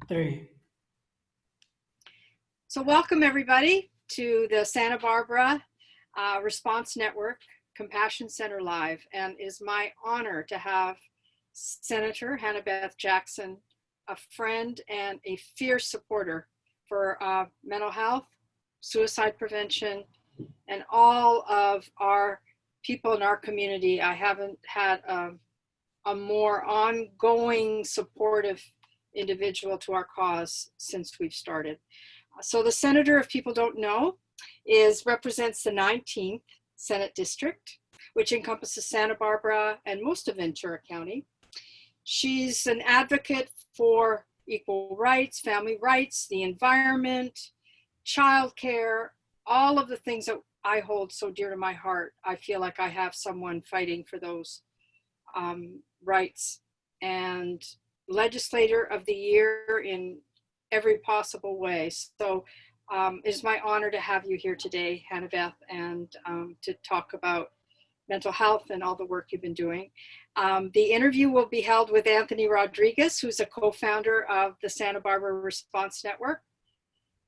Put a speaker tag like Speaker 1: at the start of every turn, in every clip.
Speaker 1: Three.
Speaker 2: So welcome everybody to the Santa Barbara Response Network Compassion Center Live. And it is my honor to have Senator Hannah-Beth Jackson, a friend and a fierce supporter for mental health, suicide prevention, and all of our people in our community. I haven't had a more ongoing supportive individual to our cause since we've started. So the senator, if people don't know, represents the 19th Senate District, which encompasses Santa Barbara and most of Ventura County. She's an advocate for equal rights, family rights, the environment, childcare, all of the things that I hold so dear to my heart. I feel like I have someone fighting for those rights, and legislator of the year in every possible way. So it is my honor to have you here today, Hannah-Beth, and to talk about mental health and all the work you've been doing. The interview will be held with Anthony Rodriguez, who's a co-founder of the Santa Barbara Response Network,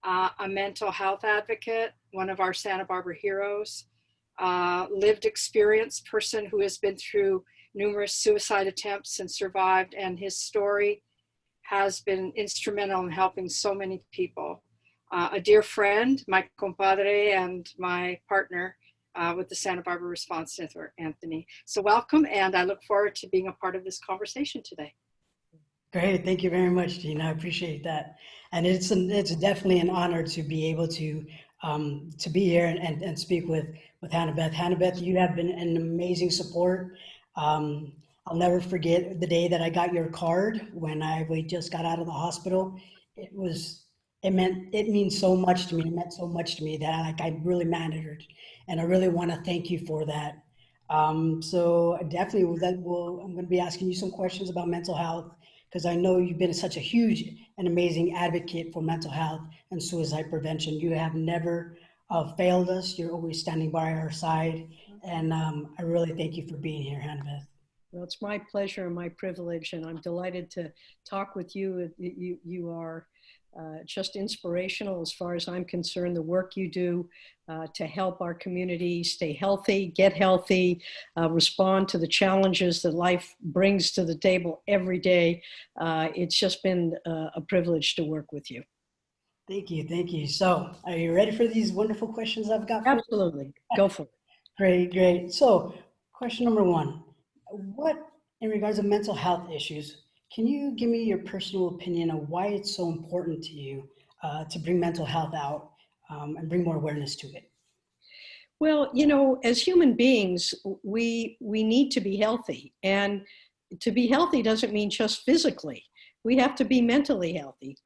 Speaker 2: a mental health advocate, one of our Santa Barbara heroes, lived experience person who has been through numerous suicide attempts and survived, and his story has been instrumental in helping so many people. A dear friend, my compadre, and my partner with the Santa Barbara Response Network, Anthony. So welcome, and I look forward to being a part of this conversation today.
Speaker 1: Great, thank you very much, Gina. I appreciate that, and it's definitely an honor to be able to be here and speak with Hannah-Beth. Hannah-Beth, you have been an amazing support. I'll never forget the day that I got your card when we just got out of the hospital. It means so much to me. It meant so much to me that I really mattered, and I really want to thank you for that. So definitely I'm going to be asking you some questions about mental health, because I know you've been such a huge and amazing advocate for mental health and suicide prevention. You have never failed us. You're always standing by our side, and I really thank you for being here, Hannah-Beth.
Speaker 3: Well, it's my pleasure and my privilege, and I'm delighted to talk with you. You are just inspirational as far as I'm concerned, the work you do to help our community stay healthy, get healthy, respond to the challenges that life brings to the table every day. It's just been a privilege to work with you.
Speaker 1: Thank you, thank you. So, are you ready for these wonderful questions I've got for you?
Speaker 3: Absolutely, go for it.
Speaker 1: Great, great. So, question number one, in regards to mental health issues, can you give me your personal opinion on why it's so important to you to bring mental health out and bring more awareness to it?
Speaker 3: Well, you know, as human beings, we need to be healthy, and to be healthy doesn't mean just physically. We have to be mentally healthy.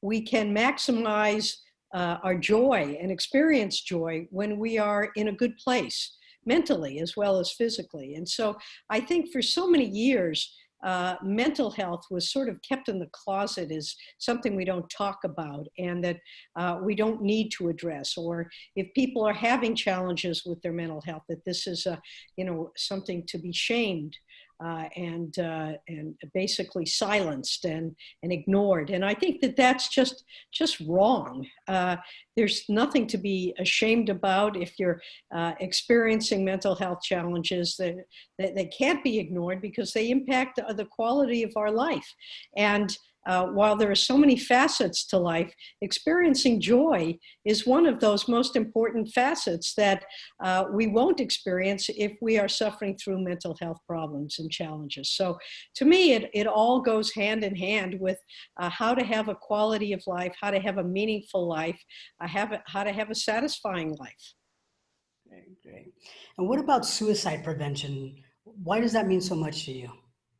Speaker 3: We can maximize our joy and experience joy when we are in a good place, mentally as well as physically. And so I think for so many years, mental health was sort of kept in the closet as something we don't talk about and that we don't need to address. Or if people are having challenges with their mental health, that this is something to be shamed and basically silenced and ignored. And I think that that's just wrong. There's nothing to be ashamed about if you're experiencing mental health challenges that can't be ignored because they impact the quality of our life. And while there are so many facets to life, experiencing joy is one of those most important facets that we won't experience if we are suffering through mental health problems and challenges. So to me, it all goes hand in hand with how to have a quality of life, how to have a meaningful life, how to have a satisfying life.
Speaker 1: Great. And what about suicide prevention? Why does that mean so much to you?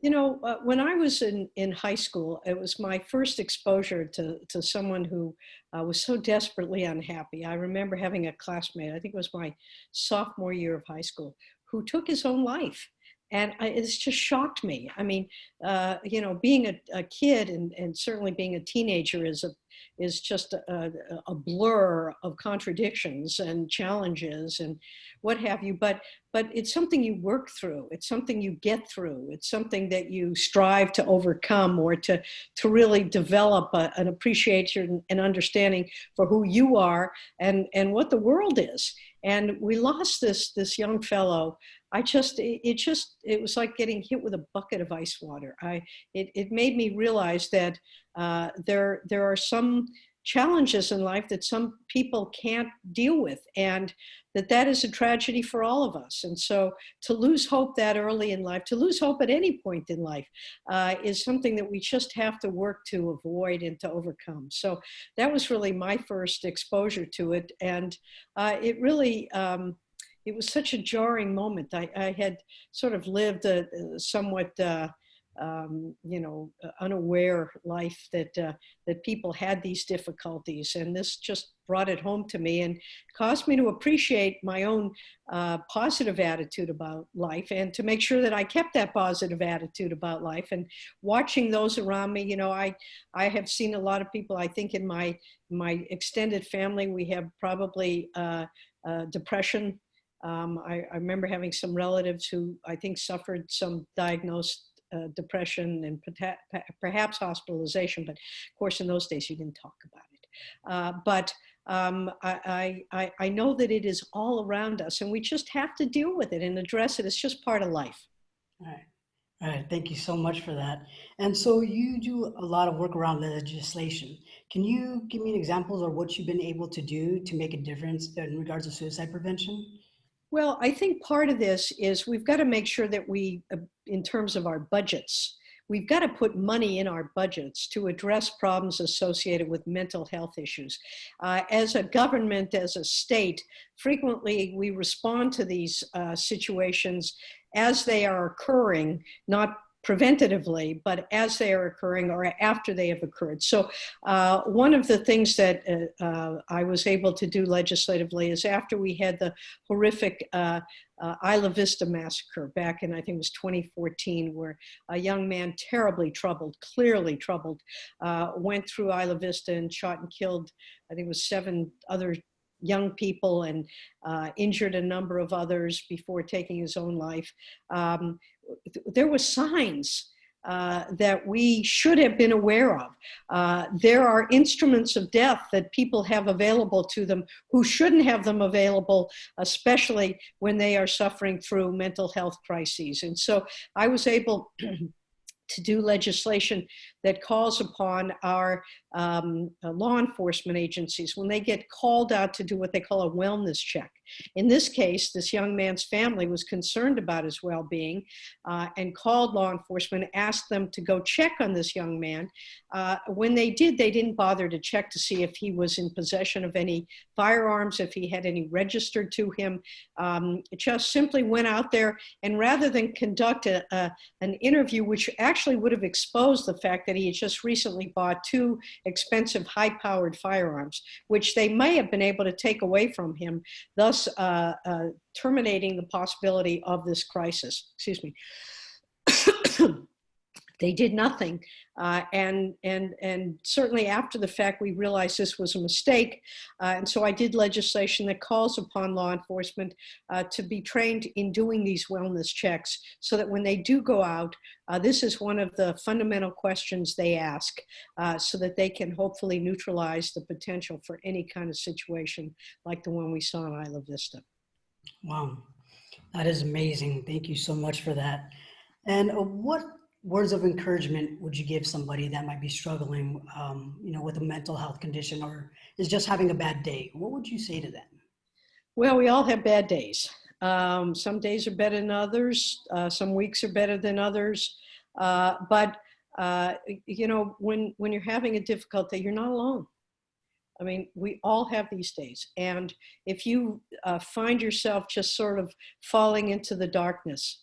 Speaker 3: You know, when I was in high school, it was my first exposure to someone who was so desperately unhappy. I remember having a classmate, I think it was my sophomore year of high school, who took his own life. And it's just shocked me. I mean, you know, being a kid and certainly being a teenager is just a blur of contradictions and challenges and what have you. But it's something you work through. It's something you get through. It's something that you strive to overcome or to really develop an appreciation and understanding for who you are and what the world is. And we lost this young fellow. It was like getting hit with a bucket of ice water. It made me realize that there are some challenges in life that some people can't deal with, and that is a tragedy for all of us. And so to lose hope that early in life, to lose hope at any point in life, is something that we just have to work to avoid and to overcome. So that was really my first exposure to it, and it really. It was such a jarring moment. I had sort of lived a somewhat, you know, unaware life that people had these difficulties, and this just brought it home to me and caused me to appreciate my own positive attitude about life, and to make sure that I kept that positive attitude about life. And watching those around me, you know, I have seen a lot of people. I think in my extended family, we have probably depression. I remember having some relatives who I think suffered some diagnosed depression and perhaps hospitalization, but of course in those days you didn't talk about it. But I know that it is all around us, and we just have to deal with it and address it. It's just part of life.
Speaker 1: All right. All right. Thank you so much for that. And so you do a lot of work around legislation. Can you give me examples of what you've been able to do to make a difference in regards to suicide prevention?
Speaker 3: Well, I think part of this is we've got to make sure that we, in terms of our budgets, we've got to put money in our budgets to address problems associated with mental health issues. As a government, as a state, frequently we respond to these situations as they are occurring, not preventatively, but as they are occurring or after they have occurred. So one of the things that I was able to do legislatively is after we had the horrific Isla Vista massacre back in, I think it was 2014, where a young man terribly troubled, clearly troubled, went through Isla Vista and shot and killed, I think it was 7 other young people, and injured a number of others before taking his own life. There were signs that we should have been aware of. There are instruments of death that people have available to them who shouldn't have them available, especially when they are suffering through mental health crises. And so I was able to do legislation that calls upon our law enforcement agencies when they get called out to do what they call a wellness check. In this case, this young man's family was concerned about his well-being and called law enforcement, asked them to go check on this young man. When they did, they didn't bother to check to see if he was in possession of any firearms, if he had any registered to him. It just simply went out there, and rather than conduct an interview, which actually would have exposed the fact that he had just recently bought 2 expensive, high-powered firearms, which they may have been able to take away from him, thus terminating the possibility of this crisis. Excuse me. They did nothing. And certainly after the fact, we realized this was a mistake. And so I did legislation that calls upon law enforcement to be trained in doing these wellness checks, so that when they do go out, this is one of the fundamental questions they ask, so that they can hopefully neutralize the potential for any kind of situation like the one we saw in Isla Vista.
Speaker 1: Wow, that is amazing. Thank you so much for that. And what words of encouragement would you give somebody that might be struggling, with a mental health condition or is just having a bad day? What would you say to them?
Speaker 3: Well, we all have bad days. Some days are better than others. Some weeks are better than others. But when you're having a difficult day, you're not alone. I mean, we all have these days. And if you find yourself just sort of falling into the darkness,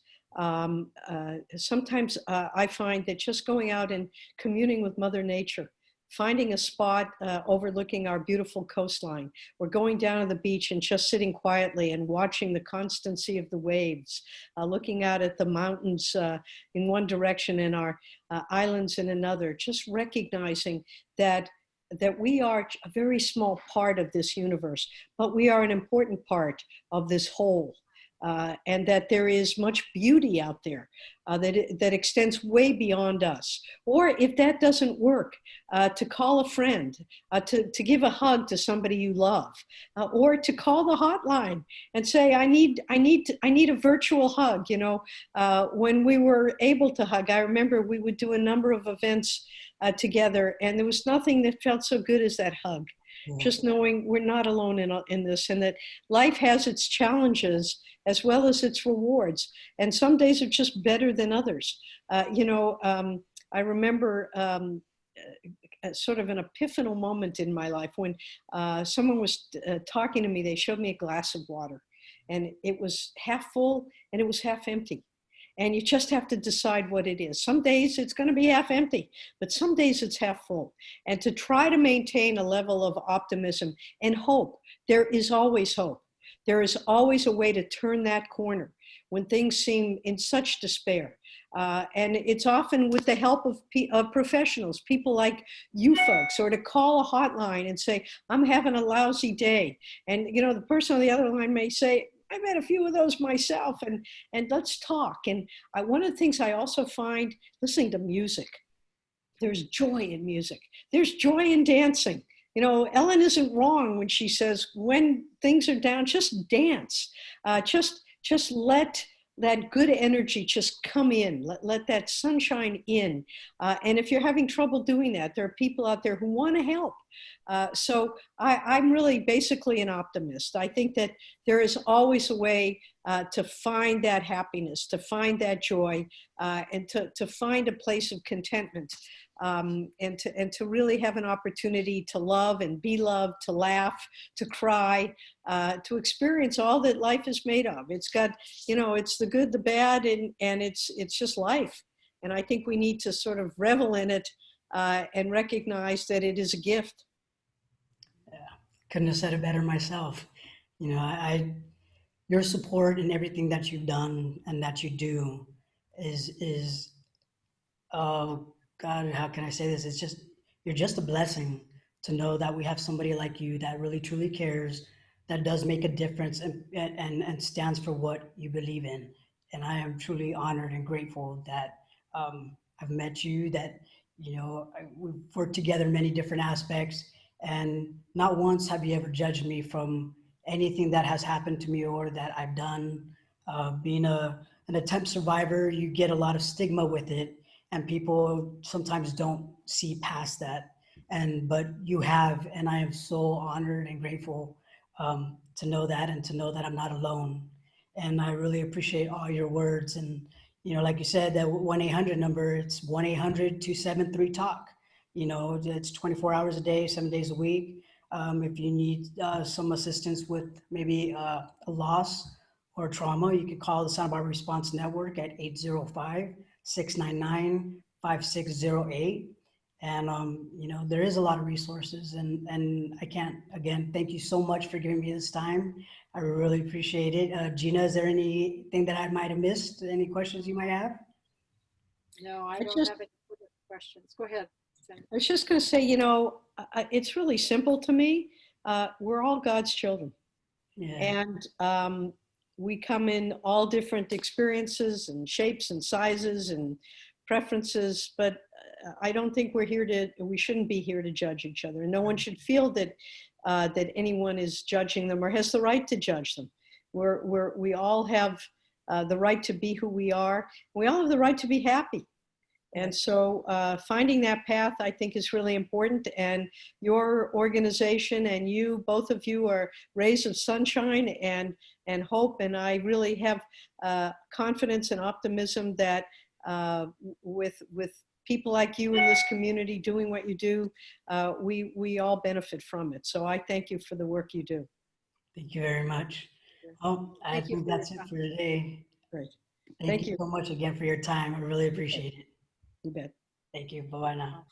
Speaker 3: sometimes I find that just going out and communing with Mother Nature, finding a spot overlooking our beautiful coastline, or going down to the beach and just sitting quietly and watching the constancy of the waves, looking out at the mountains in one direction and our islands in another, just recognizing that we are a very small part of this universe, but we are an important part of this whole. And that there is much beauty out there that extends way beyond us. Or if that doesn't work, to call a friend, to give a hug to somebody you love, or to call the hotline and say, I need a virtual hug. You know, when we were able to hug, I remember we would do a number of events together, and there was nothing that felt so good as that hug. Just knowing we're not alone in this, and that life has its challenges as well as its rewards. And some days are just better than others. I remember sort of an epiphanal moment in my life when someone was talking to me. They showed me a glass of water, and it was half full and it was half empty. And you just have to decide what it is. Some days it's going to be half empty, but some days it's half full. And to try to maintain a level of optimism and hope, there is always hope. There is always a way to turn that corner when things seem in such despair. And it's often with the help of professionals, people like you folks, or to call a hotline and say, I'm having a lousy day. And you know, the person on the other line may say, I've had a few of those myself, and let's talk. And one of the things I also find listening to music, there's joy in music. There's joy in dancing. You know, Ellen isn't wrong when she says, when things are down, just dance. Just let that good energy just come in. Let that sunshine in. And if you're having trouble doing that, there are people out there who want to help. So I'm really basically an optimist. I think that there is always a way to find that happiness, to find that joy, and to find a place of contentment, and to really have an opportunity to love and be loved, to laugh, to cry, to experience all that life is made of. It's got, you know, it's the good, the bad, and it's just life. And I think we need to sort of revel in it and recognize that it is a gift.
Speaker 1: Couldn't have said it better myself. You know, your support and everything that you've done and that you do is God, how can I say this? It's just, you're just a blessing to know that we have somebody like you that really truly cares, that does make a difference, and stands for what you believe in. And I am truly honored and grateful that I've met you, that, you know, we've worked together in many different aspects. And not once have you ever judged me from anything that has happened to me or that I've done. Being an attempt survivor, you get a lot of stigma with it, and people sometimes don't see past that. But you have, and I am so honored and grateful to know that, and to know that I'm not alone. And I really appreciate all your words. And, you know, like you said, that 1-800 number, it's 1-800-273-TALK. You know, it's 24 hours a day, 7 days a week. If you need some assistance with maybe a loss or trauma, you can call the Santa Barbara Response Network at 805-699-5608. And, you know, there is a lot of resources, and I can't, again, thank you so much for giving me this time. I really appreciate it. Gina, is there anything that I might have missed? Any questions you might have?
Speaker 2: No, I don't have any questions. Go ahead.
Speaker 3: I was just going to say, you know, it's really simple to me. We're all God's children. Yeah. And we come in all different experiences and shapes and sizes and preferences, but I don't think we shouldn't be here to judge each other. And no one should feel that anyone is judging them or has the right to judge them. We all have the right to be who we are. We all have the right to be happy. And so finding that path, I think, is really important. And your organization and you, both of you, are rays of sunshine and hope. And I really have confidence and optimism that with people like you in this community doing what you do, we all benefit from it. So I thank you for the work you do.
Speaker 1: Thank you very much. I think that's it for today.
Speaker 3: Great.
Speaker 1: Thank you so much again for your time. I really appreciate it.
Speaker 3: You bet.
Speaker 1: Thank you. Bye-bye now.